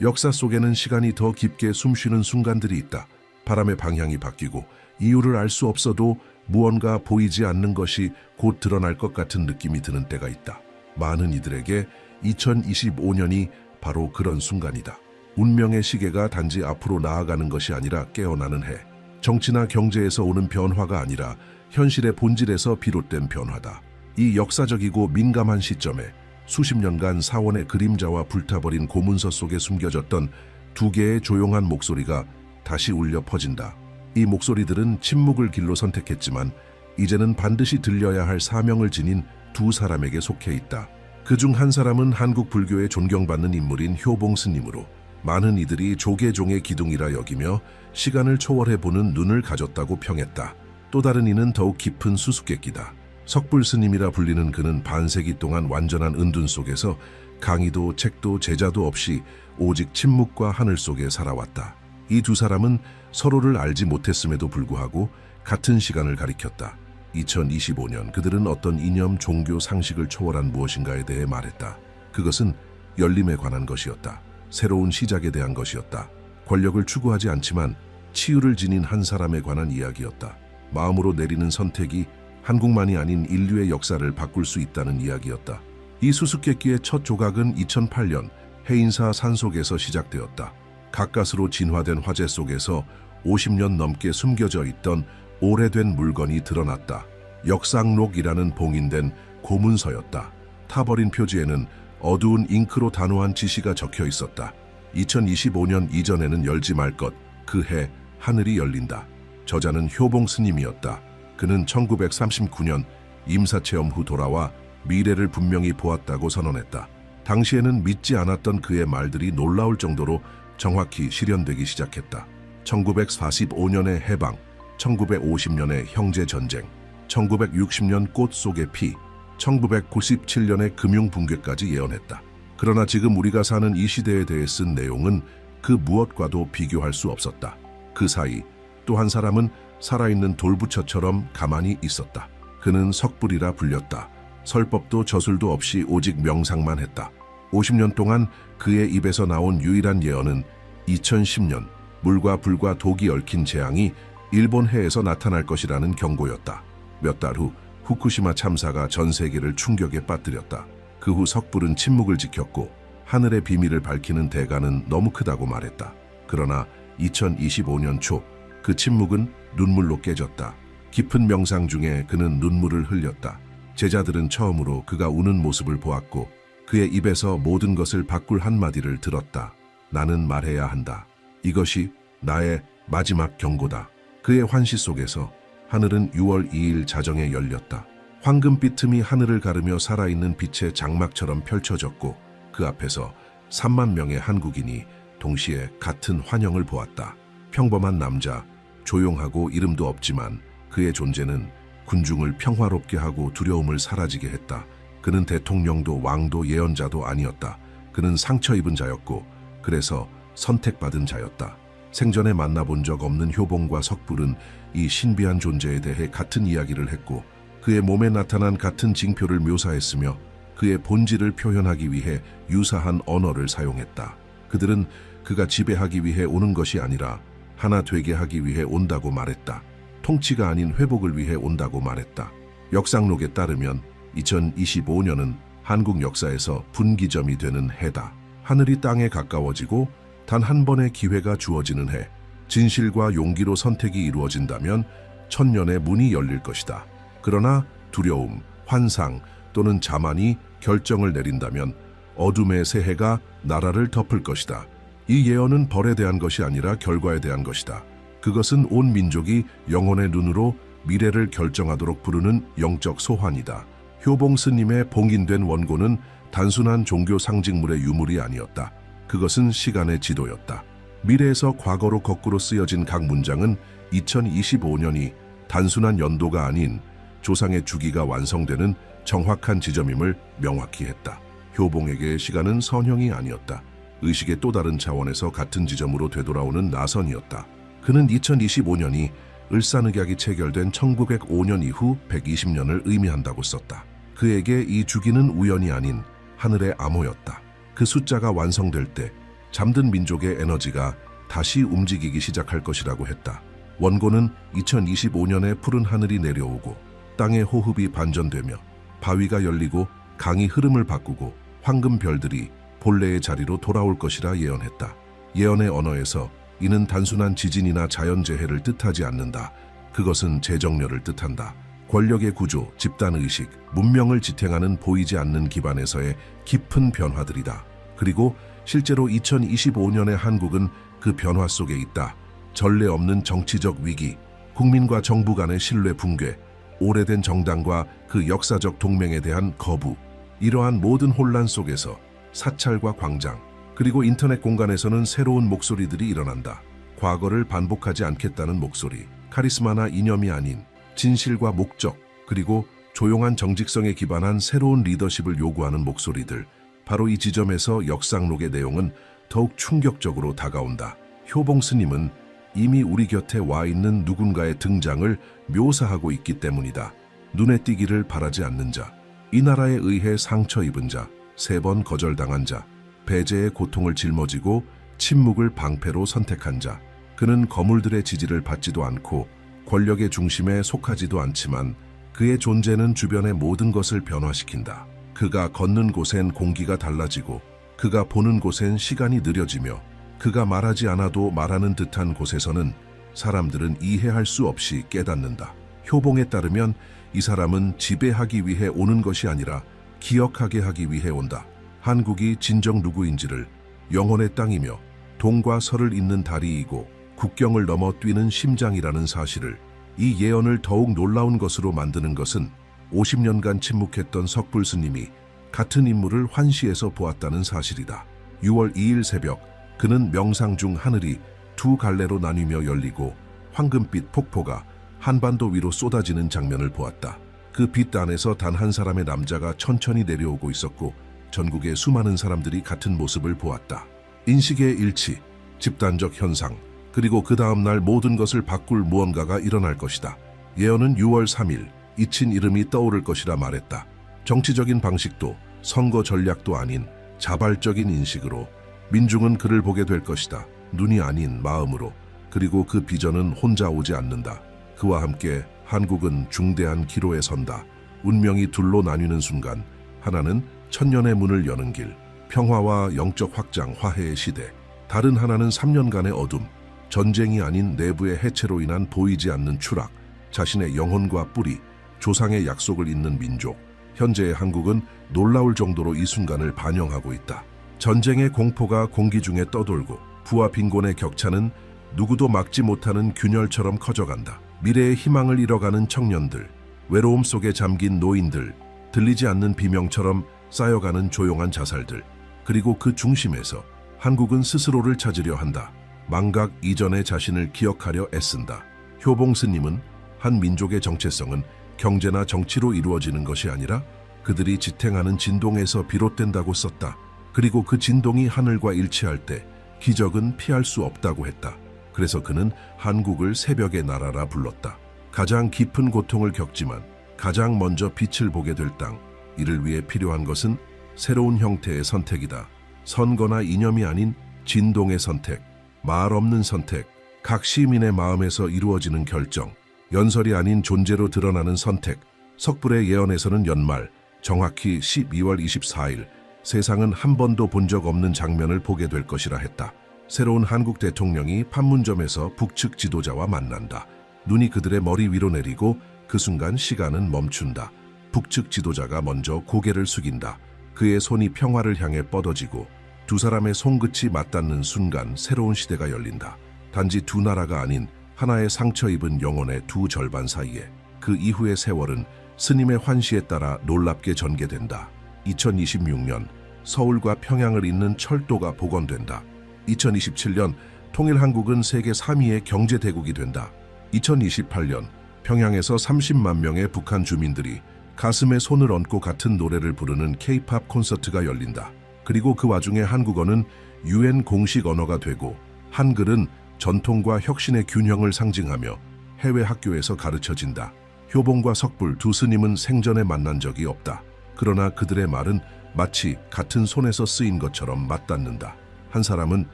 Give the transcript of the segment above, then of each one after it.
역사 속에는 시간이 더 깊게 숨쉬는 순간들이 있다. 바람의 방향이 바뀌고 이유를 알 수 없어도 무언가 보이지 않는 것이 곧 드러날 것 같은 느낌이 드는 때가 있다. 많은 이들에게 2025년이 바로 그런 순간이다. 운명의 시계가 단지 앞으로 나아가는 것이 아니라 깨어나는 해. 정치나 경제에서 오는 변화가 아니라 현실의 본질에서 비롯된 변화다. 이 역사적이고 민감한 시점에 수십 년간 사원의 그림자와 불타버린 고문서 속에 숨겨졌던 두 개의 조용한 목소리가 다시 울려 퍼진다. 이 목소리들은 침묵을 길로 선택했지만 이제는 반드시 들려야 할 사명을 지닌 두 사람에게 속해 있다. 그중 한 사람은 한국 불교에 존경받는 인물인 효봉 스님으로 많은 이들이 조계종의 기둥이라 여기며 시간을 초월해보는 눈을 가졌다고 평했다. 또 다른 이는 더욱 깊은 수수께끼다. 석불 스님이라 불리는 그는 반세기 동안 완전한 은둔 속에서 강의도 책도 제자도 없이 오직 침묵과 하늘 속에 살아왔다. 이 두 사람은 서로를 알지 못했음에도 불구하고 같은 시간을 가리켰다. 2025년 그들은 어떤 이념, 종교, 상식을 초월한 무엇인가에 대해 말했다. 그것은 열림에 관한 것이었다. 새로운 시작에 대한 것이었다. 권력을 추구하지 않지만 치유를 지닌 한 사람에 관한 이야기였다. 마음으로 내리는 선택이 한국만이 아닌 인류의 역사를 바꿀 수 있다는 이야기였다. 이 수수께끼의 첫 조각은 2008년 해인사 산속에서 시작되었다. 가까스로 진화된 화재 속에서 50년 넘게 숨겨져 있던 오래된 물건이 드러났다. 역상록이라는 봉인된 고문서였다. 타버린 표지에는 어두운 잉크로 단호한 지시가 적혀 있었다. 2025년 이전에는 열지 말 것, 그 해 하늘이 열린다. 저자는 효봉 스님이었다. 그는 1939년 임사체험 후 돌아와 미래를 분명히 보았다고 선언했다. 당시에는 믿지 않았던 그의 말들이 놀라울 정도로 정확히 실현되기 시작했다. 1945년의 해방, 1950년의 형제전쟁, 1960년 꽃 속의 피, 1997년의 금융붕괴까지 예언했다. 그러나 지금 우리가 사는 이 시대에 대해 쓴 내용은 그 무엇과도 비교할 수 없었다. 그 사이 또 한 사람은 살아있는 돌부처처럼 가만히 있었다. 그는 석불이라 불렸다. 설법도 저술도 없이 오직 명상만 했다. 50년 동안 그의 입에서 나온 유일한 예언은 2010년 물과 불과 독이 얽힌 재앙이 일본 해에서 나타날 것이라는 경고였다. 몇 달 후 후쿠시마 참사가 전 세계를 충격에 빠뜨렸다. 그 후 석불은 침묵을 지켰고 하늘의 비밀을 밝히는 대가는 너무 크다고 말했다. 그러나 2025년 초 그 침묵은 눈물로 깨졌다. 깊은 명상 중에 그는 눈물을 흘렸다. 제자들은 처음으로 그가 우는 모습을 보았고 그의 입에서 모든 것을 바꿀 한마디를 들었다. 나는 말해야 한다. 이것이 나의 마지막 경고다. 그의 환시 속에서 하늘은 6월 2일 자정에 열렸다. 황금빛 틈이 하늘을 가르며 살아있는 빛의 장막처럼 펼쳐졌고 그 앞에서 3만 명의 한국인이 동시에 같은 환영을 보았다. 평범한 남자, 조용하고 이름도 없지만 그의 존재는 군중을 평화롭게 하고 두려움을 사라지게 했다. 그는 대통령도 왕도 예언자도 아니었다. 그는 상처 입은 자였고 그래서 선택받은 자였다. 생전에 만나본 적 없는 효봉과 석불은 이 신비한 존재에 대해 같은 이야기를 했고 그의 몸에 나타난 같은 징표를 묘사했으며 그의 본질을 표현하기 위해 유사한 언어를 사용했다. 그들은 그가 지배하기 위해 오는 것이 아니라 하나 되게 하기 위해 온다고 말했다. 통치가 아닌 회복을 위해 온다고 말했다. 역상록에 따르면 2025년은 한국 역사에서 분기점이 되는 해다. 하늘이 땅에 가까워지고 단 한 번의 기회가 주어지는 해. 진실과 용기로 선택이 이루어진다면 천년의 문이 열릴 것이다. 그러나 두려움, 환상 또는 자만이 결정을 내린다면 어둠의 새해가 나라를 덮을 것이다. 이 예언은 벌에 대한 것이 아니라 결과에 대한 것이다. 그것은 온 민족이 영혼의 눈으로 미래를 결정하도록 부르는 영적 소환이다. 효봉 스님의 봉인된 원고는 단순한 종교 상징물의 유물이 아니었다. 그것은 시간의 지도였다. 미래에서 과거로 거꾸로 쓰여진 각 문장은 2025년이 단순한 연도가 아닌 조상의 주기가 완성되는 정확한 지점임을 명확히 했다. 효봉에게 시간은 선형이 아니었다. 의식의 또 다른 차원에서 같은 지점으로 되돌아오는 나선이었다. 그는 2025년이 을사늑약이 체결된 1905년 이후 120년을 의미한다고 썼다. 그에게 이 주기는 우연이 아닌 하늘의 암호였다. 그 숫자가 완성될 때 잠든 민족의 에너지가 다시 움직이기 시작할 것이라고 했다. 원고는 2025년에 푸른 하늘이 내려오고 땅의 호흡이 반전되며 바위가 열리고 강이 흐름을 바꾸고 황금 별들이 본래의 자리로 돌아올 것이라 예언했다. 예언의 언어에서 이는 단순한 지진이나 자연재해를 뜻하지 않는다. 그것은 재정렬을 뜻한다. 권력의 구조, 집단의식, 문명을 지탱하는 보이지 않는 기반에서의 깊은 변화들이다. 그리고 실제로 2025년의 한국은 그 변화 속에 있다. 전례 없는 정치적 위기, 국민과 정부 간의 신뢰 붕괴, 오래된 정당과 그 역사적 동맹에 대한 거부, 이러한 모든 혼란 속에서 사찰과 광장, 그리고 인터넷 공간에서는 새로운 목소리들이 일어난다. 과거를 반복하지 않겠다는 목소리, 카리스마나 이념이 아닌 진실과 목적, 그리고 조용한 정직성에 기반한 새로운 리더십을 요구하는 목소리들. 바로 이 지점에서 역상록의 내용은 더욱 충격적으로 다가온다. 효봉 스님은 이미 우리 곁에 와 있는 누군가의 등장을 묘사하고 있기 때문이다. 눈에 띄기를 바라지 않는 자, 이 나라에 의해 상처 입은 자, 3번 거절당한 자, 배제의 고통을 짊어지고 침묵을 방패로 선택한 자. 그는 거물들의 지지를 받지도 않고 권력의 중심에 속하지도 않지만 그의 존재는 주변의 모든 것을 변화시킨다. 그가 걷는 곳엔 공기가 달라지고 그가 보는 곳엔 시간이 느려지며 그가 말하지 않아도 말하는 듯한 곳에서는 사람들은 이해할 수 없이 깨닫는다. 효봉에 따르면 이 사람은 지배하기 위해 오는 것이 아니라 기억하게 하기 위해 온다. 한국이 진정 누구인지를, 영혼의 땅이며 동과 서를 잇는 다리이고 국경을 넘어 뛰는 심장이라는 사실을, 이 예언을 더욱 놀라운 것으로 만드는 것은 50년간 침묵했던 석불 스님이 같은 인물을 환시에서 보았다는 사실이다. 6월 2일 새벽, 그는 명상 중 하늘이 2갈래로 나뉘며 열리고 황금빛 폭포가 한반도 위로 쏟아지는 장면을 보았다. 그 빛 안에서 단 한 사람의 남자가 천천히 내려오고 있었고 전국의 수많은 사람들이 같은 모습을 보았다. 인식의 일치, 집단적 현상, 그리고 그 다음 날 모든 것을 바꿀 무언가가 일어날 것이다. 예언은 6월 3일 잊힌 이름이 떠오를 것이라 말했다. 정치적인 방식도 선거 전략도 아닌 자발적인 인식으로 민중은 그를 보게 될 것이다. 눈이 아닌 마음으로. 그리고 그 비전은 혼자 오지 않는다. 그와 함께 한국은 중대한 기로에 선다. 운명이 둘로 나뉘는 순간, 하나는 천년의 문을 여는 길, 평화와 영적 확장, 화해의 시대. 다른 하나는 3년간의 어둠, 전쟁이 아닌 내부의 해체로 인한 보이지 않는 추락, 자신의 영혼과 뿌리, 조상의 약속을 잇는 민족. 현재의 한국은 놀라울 정도로 이 순간을 반영하고 있다. 전쟁의 공포가 공기 중에 떠돌고 부와 빈곤의 격차는 누구도 막지 못하는 균열처럼 커져간다. 미래의 희망을 잃어가는 청년들, 외로움 속에 잠긴 노인들, 들리지 않는 비명처럼 쌓여가는 조용한 자살들. 그리고 그 중심에서 한국은 스스로를 찾으려 한다. 망각 이전의 자신을 기억하려 애쓴다. 효봉 스님은 한 민족의 정체성은 경제나 정치로 이루어지는 것이 아니라 그들이 지탱하는 진동에서 비롯된다고 썼다. 그리고 그 진동이 하늘과 일치할 때 기적은 피할 수 없다고 했다. 그래서 그는 한국을 새벽의 나라라 불렀다. 가장 깊은 고통을 겪지만 가장 먼저 빛을 보게 될 땅. 이를 위해 필요한 것은 새로운 형태의 선택이다. 선거나 이념이 아닌 진동의 선택, 말 없는 선택, 각 시민의 마음에서 이루어지는 결정, 연설이 아닌 존재로 드러나는 선택. 석불의 예언에서는 연말, 정확히 12월 24일, 세상은 한 번도 본 적 없는 장면을 보게 될 것이라 했다. 새로운 한국 대통령이 판문점에서 북측 지도자와 만난다. 눈이 그들의 머리 위로 내리고 그 순간 시간은 멈춘다. 북측 지도자가 먼저 고개를 숙인다. 그의 손이 평화를 향해 뻗어지고 두 사람의 손끝이 맞닿는 순간 새로운 시대가 열린다. 단지 두 나라가 아닌 하나의 상처 입은 영혼의 두 절반 사이에. 그 이후의 세월은 스님의 환시에 따라 놀랍게 전개된다. 2026년 서울과 평양을 잇는 철도가 복원된다. 2027년 통일한국은 세계 3위의 경제대국이 된다. 2028년 평양에서 30만 명의 북한 주민들이 가슴에 손을 얹고 같은 노래를 부르는 K-팝 콘서트가 열린다. 그리고 그 와중에 한국어는 UN 공식 언어가 되고 한글은 전통과 혁신의 균형을 상징하며 해외 학교에서 가르쳐진다. 효봉과 석불 두 스님은 생전에 만난 적이 없다. 그러나 그들의 말은 마치 같은 손에서 쓰인 것처럼 맞닿는다. 한 사람은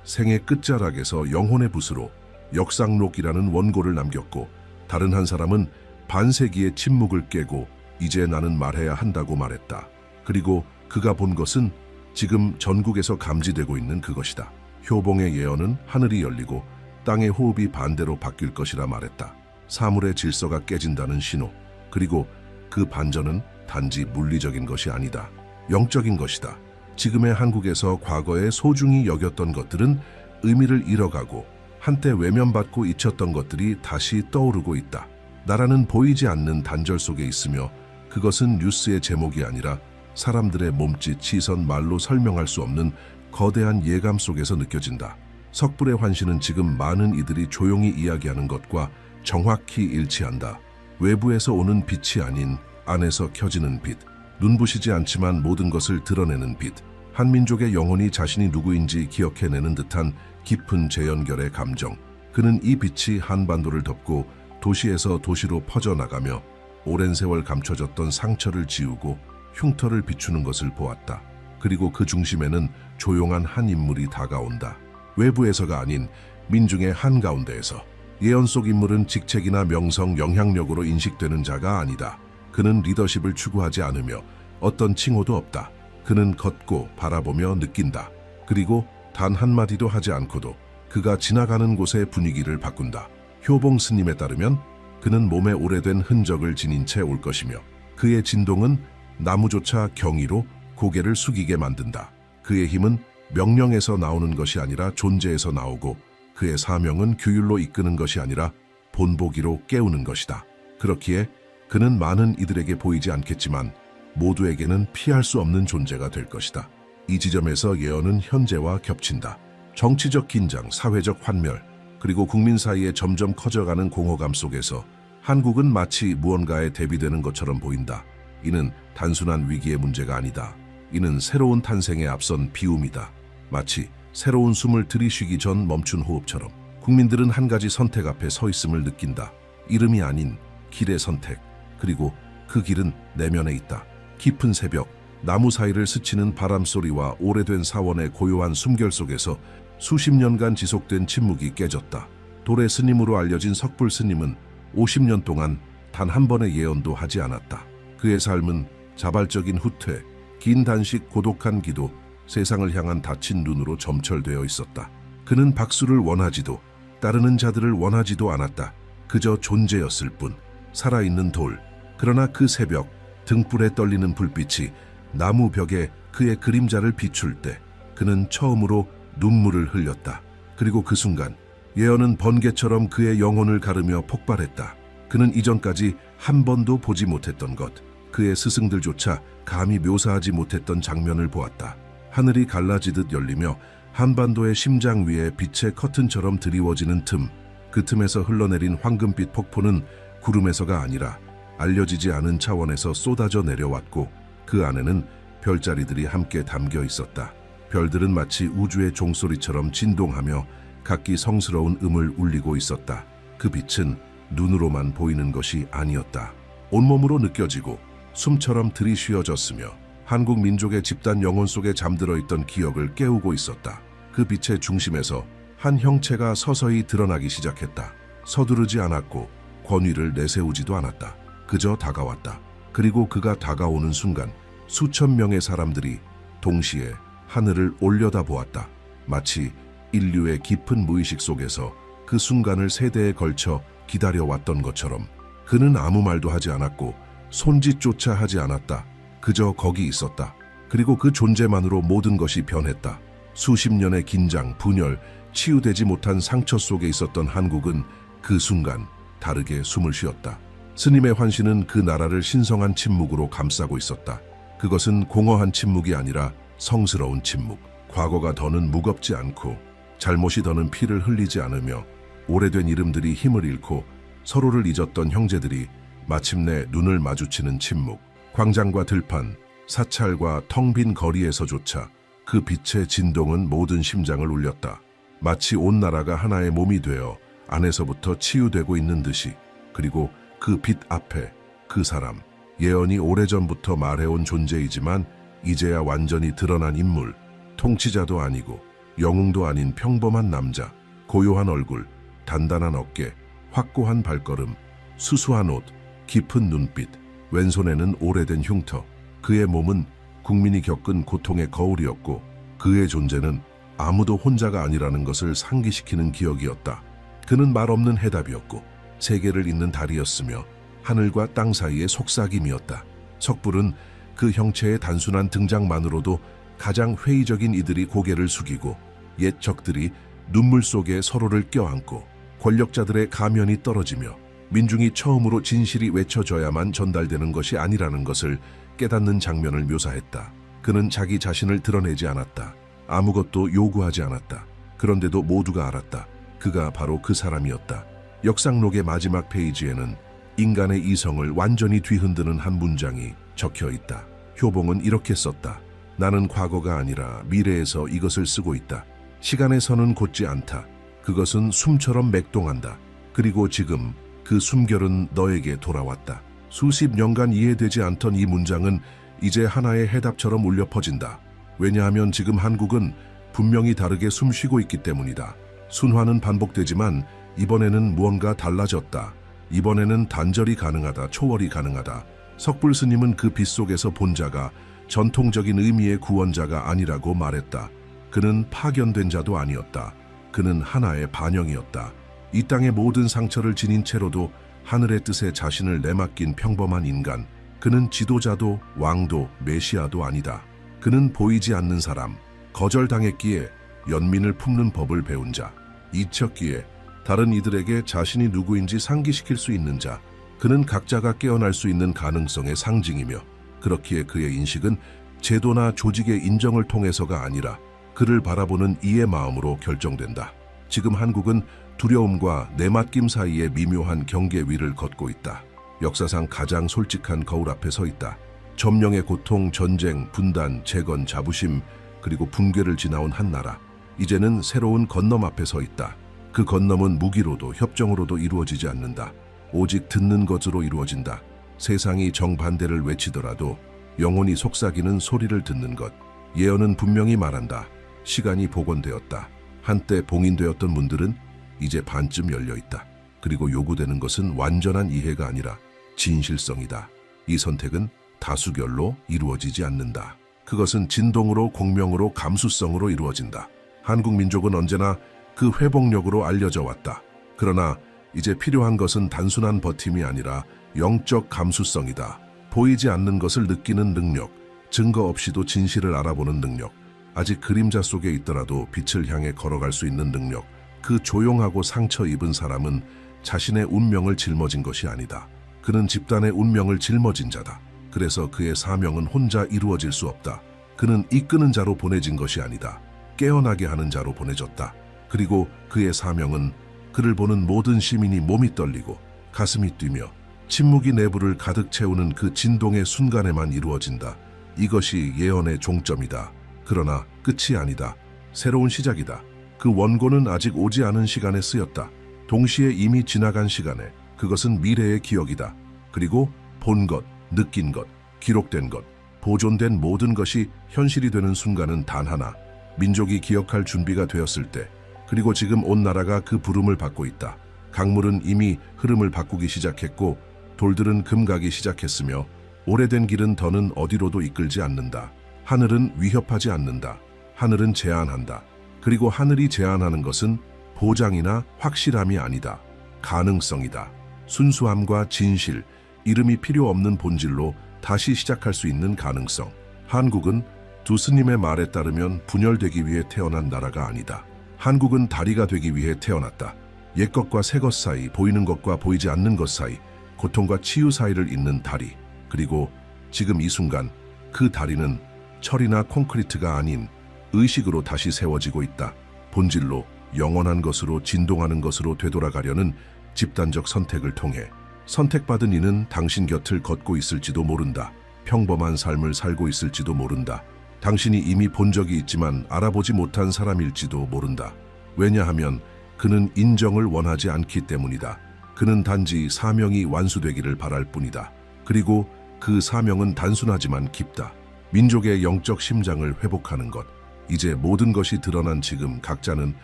생의 끝자락에서 영혼의 붓으로 역상록이라는 원고를 남겼고, 다른 한 사람은 반세기의 침묵을 깨고 이제 나는 말해야 한다고 말했다. 그리고 그가 본 것은 지금 전국에서 감지되고 있는 그것이다. 효봉의 예언은 하늘이 열리고 땅의 호흡이 반대로 바뀔 것이라 말했다. 사물의 질서가 깨진다는 신호. 그리고 그 반전은 단지 물리적인 것이 아니다. 영적인 것이다. 지금의 한국에서 과거에 소중히 여겼던 것들은 의미를 잃어가고 한때 외면받고 잊혔던 것들이 다시 떠오르고 있다. 나라는 보이지 않는 단절 속에 있으며 그것은 뉴스의 제목이 아니라 사람들의 몸짓, 시선, 말로 설명할 수 없는 거대한 예감 속에서 느껴진다. 석불의 환시는 지금 많은 이들이 조용히 이야기하는 것과 정확히 일치한다. 외부에서 오는 빛이 아닌 안에서 켜지는 빛. 눈부시지 않지만 모든 것을 드러내는 빛. 한 민족의 영혼이 자신이 누구인지 기억해내는 듯한 깊은 재연결의 감정. 그는 이 빛이 한반도를 덮고 도시에서 도시로 퍼져나가며 오랜 세월 감춰졌던 상처를 지우고 흉터를 비추는 것을 보았다. 그리고 그 중심에는 조용한 한 인물이 다가온다. 외부에서가 아닌 민중의 한가운데에서. 예언 속 인물은 직책이나 명성, 영향력으로 인식되는 자가 아니다. 그는 리더십을 추구하지 않으며 어떤 칭호도 없다. 그는 걷고 바라보며 느낀다. 그리고 단 한마디도 하지 않고도 그가 지나가는 곳의 분위기를 바꾼다. 효봉 스님에 따르면 그는 몸에 오래된 흔적을 지닌 채 올 것이며 그의 진동은 나무조차 경이로 고개를 숙이게 만든다. 그의 힘은 명령에서 나오는 것이 아니라 존재에서 나오고 그의 사명은 규율로 이끄는 것이 아니라 본보기로 깨우는 것이다. 그렇기에 그는 많은 이들에게 보이지 않겠지만 모두에게는 피할 수 없는 존재가 될 것이다. 이 지점에서 예언은 현재와 겹친다. 정치적 긴장, 사회적 환멸, 그리고 국민 사이에 점점 커져가는 공허감 속에서 한국은 마치 무언가에 대비되는 것처럼 보인다. 이는 단순한 위기의 문제가 아니다. 이는 새로운 탄생에 앞선 비움이다. 마치 새로운 숨을 들이쉬기 전 멈춘 호흡처럼 국민들은 한 가지 선택 앞에 서 있음을 느낀다. 이름이 아닌 길의 선택. 그리고 그 길은 내면에 있다. 깊은 새벽, 나무 사이를 스치는 바람소리와 오래된 사원의 고요한 숨결 속에서 수십 년간 지속된 침묵이 깨졌다. 돌의 스님으로 알려진 석불 스님은 50년 동안 단 한 번의 예언도 하지 않았다. 그의 삶은 자발적인 후퇴, 긴 단식, 고독한 기도, 세상을 향한 닫힌 눈으로 점철되어 있었다. 그는 박수를 원하지도 따르는 자들을 원하지도 않았다. 그저 존재였을 뿐. 살아있는 돌. 그러나 그 새벽, 등불에 떨리는 불빛이 나무 벽에 그의 그림자를 비출 때 그는 처음으로 눈물을 흘렸다. 그리고 그 순간 예언은 번개처럼 그의 영혼을 가르며 폭발했다. 그는 이전까지 한 번도 보지 못했던 것, 그의 스승들조차 감히 묘사하지 못했던 장면을 보았다. 하늘이 갈라지듯 열리며 한반도의 심장 위에 빛의 커튼처럼 드리워지는 틈, 그 틈에서 흘러내린 황금빛 폭포는 구름에서가 아니라 알려지지 않은 차원에서 쏟아져 내려왔고 그 안에는 별자리들이 함께 담겨 있었다. 별들은 마치 우주의 종소리처럼 진동하며 각기 성스러운 음을 울리고 있었다. 그 빛은 눈으로만 보이는 것이 아니었다. 온몸으로 느껴지고 숨처럼 들이쉬어졌으며 한국 민족의 집단 영혼 속에 잠들어 있던 기억을 깨우고 있었다. 그 빛의 중심에서 한 형체가 서서히 드러나기 시작했다. 서두르지 않았고 권위를 내세우지도 않았다. 그저 다가왔다. 그리고 그가 다가오는 순간 수천 명의 사람들이 동시에 하늘을 올려다보았다. 마치 인류의 깊은 무의식 속에서 그 순간을 세대에 걸쳐 기다려왔던 것처럼. 그는 아무 말도 하지 않았고 손짓조차 하지 않았다. 그저 거기 있었다. 그리고 그 존재만으로 모든 것이 변했다. 수십 년의 긴장, 분열, 치유되지 못한 상처 속에 있었던 한국은 그 순간 다르게 숨을 쉬었다. 스님의 환시는 그 나라를 신성한 침묵으로 감싸고 있었다. 그것은 공허한 침묵이 아니라 성스러운 침묵. 과거가 더는 무겁지 않고 잘못이 더는 피를 흘리지 않으며 오래된 이름들이 힘을 잃고 서로를 잊었던 형제들이 마침내 눈을 마주치는 침묵. 광장과 들판, 사찰과 텅 빈 거리에서조차 그 빛의 진동은 모든 심장을 울렸다. 마치 온 나라가 하나의 몸이 되어 안에서부터 치유되고 있는 듯이. 그리고 그 빛 앞에 그 사람, 예언이 오래전부터 말해온 존재이지만 이제야 완전히 드러난 인물, 통치자도 아니고 영웅도 아닌 평범한 남자, 고요한 얼굴, 단단한 어깨, 확고한 발걸음, 수수한 옷, 깊은 눈빛, 왼손에는 오래된 흉터. 그의 몸은 국민이 겪은 고통의 거울이었고 그의 존재는 아무도 혼자가 아니라는 것을 상기시키는 기억이었다. 그는 말 없는 해답이었고 세계를 잇는 달이었으며 하늘과 땅 사이의 속삭임이었다. 석불은 그 형체의 단순한 등장만으로도 가장 회의적인 이들이 고개를 숙이고 옛 적들이 눈물 속에 서로를 껴안고 권력자들의 가면이 떨어지며 민중이 처음으로 진실이 외쳐져야만 전달되는 것이 아니라는 것을 깨닫는 장면을 묘사했다. 그는 자기 자신을 드러내지 않았다. 아무것도 요구하지 않았다. 그런데도 모두가 알았다. 그가 바로 그 사람이었다. 역상록의 마지막 페이지에는 인간의 이성을 완전히 뒤흔드는 한 문장이 적혀 있다. 효봉은 이렇게 썼다. 나는 과거가 아니라 미래에서 이것을 쓰고 있다. 시간의 선은 곧지 않다. 그것은 숨처럼 맥동한다. 그리고 지금 그 숨결은 너에게 돌아왔다. 수십 년간 이해되지 않던 이 문장은 이제 하나의 해답처럼 울려 퍼진다. 왜냐하면 지금 한국은 분명히 다르게 숨쉬고 있기 때문이다. 순환은 반복되지만 이번에는 무언가 달라졌다. 이번에는 단절이 가능하다. 초월이 가능하다. 석불 스님은 그 빛 속에서 본 자가 전통적인 의미의 구원자가 아니라고 말했다. 그는 파견된 자도 아니었다. 그는 하나의 반영이었다. 이 땅의 모든 상처를 지닌 채로도 하늘의 뜻에 자신을 내맡긴 평범한 인간. 그는 지도자도 왕도 메시아도 아니다. 그는 보이지 않는 사람, 거절당했기에 연민을 품는 법을 배운 자, 잊혔기에 다른 이들에게 자신이 누구인지 상기시킬 수 있는 자. 그는 각자가 깨어날 수 있는 가능성의 상징이며 그렇기에 그의 인식은 제도나 조직의 인정을 통해서가 아니라 그를 바라보는 이의 마음으로 결정된다. 지금 한국은 두려움과 내맡김 사이의 미묘한 경계 위를 걷고 있다. 역사상 가장 솔직한 거울 앞에 서 있다. 점령의 고통, 전쟁, 분단, 재건, 자부심, 그리고 붕괴를 지나온 한 나라. 이제는 새로운 건너 앞에 서 있다. 그 건너는 무기로도 협정으로도 이루어지지 않는다. 오직 듣는 것으로 이루어진다. 세상이 정반대를 외치더라도 영혼이 속삭이는 소리를 듣는 것. 예언은 분명히 말한다. 시간이 복원되었다. 한때 봉인되었던 문들은 이제 반쯤 열려있다. 그리고 요구되는 것은 완전한 이해가 아니라 진실성이다. 이 선택은 다수결로 이루어지지 않는다. 그것은 진동으로, 공명으로, 감수성으로 이루어진다. 한국 민족은 언제나 그 회복력으로 알려져 왔다. 그러나 이제 필요한 것은 단순한 버팀이 아니라 영적 감수성이다. 보이지 않는 것을 느끼는 능력, 증거 없이도 진실을 알아보는 능력, 아직 그림자 속에 있더라도 빛을 향해 걸어갈 수 있는 능력. 그 조용하고 상처 입은 사람은 자신의 운명을 짊어진 것이 아니다. 그는 집단의 운명을 짊어진 자다. 그래서 그의 사명은 혼자 이루어질 수 없다. 그는 이끄는 자로 보내진 것이 아니다. 깨어나게 하는 자로 보내졌다. 그리고 그의 사명은 그를 보는 모든 시민이 몸이 떨리고 가슴이 뛰며 침묵이 내부를 가득 채우는 그 진동의 순간에만 이루어진다. 이것이 예언의 종점이다. 그러나 끝이 아니다. 새로운 시작이다. 그 원고는 아직 오지 않은 시간에 쓰였다. 동시에 이미 지나간 시간에. 그것은 미래의 기억이다. 그리고 본 것, 느낀 것, 기록된 것, 보존된 모든 것이 현실이 되는 순간은 단 하나. 민족이 기억할 준비가 되었을 때. 그리고 지금 온 나라가 그 부름을 받고 있다. 강물은 이미 흐름을 바꾸기 시작했고 돌들은 금가기 시작했으며 오래된 길은 더는 어디로도 이끌지 않는다. 하늘은 위협하지 않는다. 하늘은 제한한다. 그리고 하늘이 제한하는 것은 보장이나 확실함이 아니다. 가능성이다. 순수함과 진실, 이름이 필요 없는 본질로 다시 시작할 수 있는 가능성. 한국은 두 스님의 말에 따르면 분열되기 위해 태어난 나라가 아니다. 한국은 다리가 되기 위해 태어났다. 옛것과 새것 사이, 보이는 것과 보이지 않는 것 사이, 고통과 치유 사이를 잇는 다리. 그리고 지금 이 순간 그 다리는 철이나 콘크리트가 아닌 의식으로 다시 세워지고 있다. 본질로, 영원한 것으로, 진동하는 것으로 되돌아가려는 집단적 선택을 통해. 선택받은 이는 당신 곁을 걷고 있을지도 모른다. 평범한 삶을 살고 있을지도 모른다. 당신이 이미 본 적이 있지만 알아보지 못한 사람일지도 모른다. 왜냐하면 그는 인정을 원하지 않기 때문이다. 그는 단지 사명이 완수되기를 바랄 뿐이다. 그리고 그 사명은 단순하지만 깊다. 민족의 영적 심장을 회복하는 것. 이제 모든 것이 드러난 지금 각자는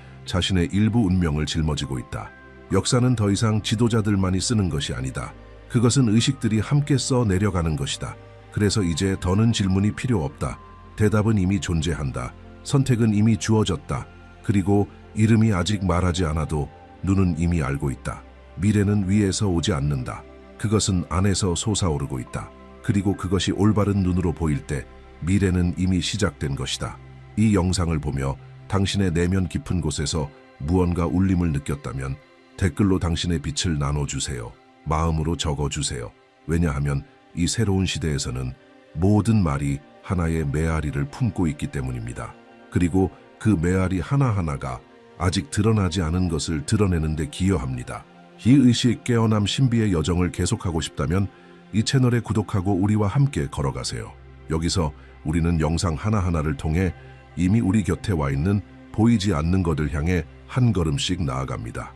자신의 일부 운명을 짊어지고 있다. 역사는 더 이상 지도자들만이 쓰는 것이 아니다. 그것은 의식들이 함께 써 내려가는 것이다. 그래서 이제 더는 질문이 필요 없다. 대답은 이미 존재한다. 선택은 이미 주어졌다. 그리고 이름이 아직 말하지 않아도 눈은 이미 알고 있다. 미래는 위에서 오지 않는다. 그것은 안에서 솟아오르고 있다. 그리고 그것이 올바른 눈으로 보일 때 미래는 이미 시작된 것이다. 이 영상을 보며 당신의 내면 깊은 곳에서 무언가 울림을 느꼈다면 댓글로 당신의 빛을 나눠주세요. 마음으로 적어주세요. 왜냐하면 이 새로운 시대에서는 모든 말이 하나의 메아리를 품고 있기 때문입니다. 그리고 그 메아리 하나하나가 아직 드러나지 않은 것을 드러내는 데 기여합니다. 희의식 깨어남 신비의 여정을 계속하고 싶다면 이 채널에 구독하고 우리와 함께 걸어가세요. 여기서 우리는 영상 하나하나를 통해 이미 우리 곁에 와 있는 보이지 않는 것을 향해 한 걸음씩 나아갑니다.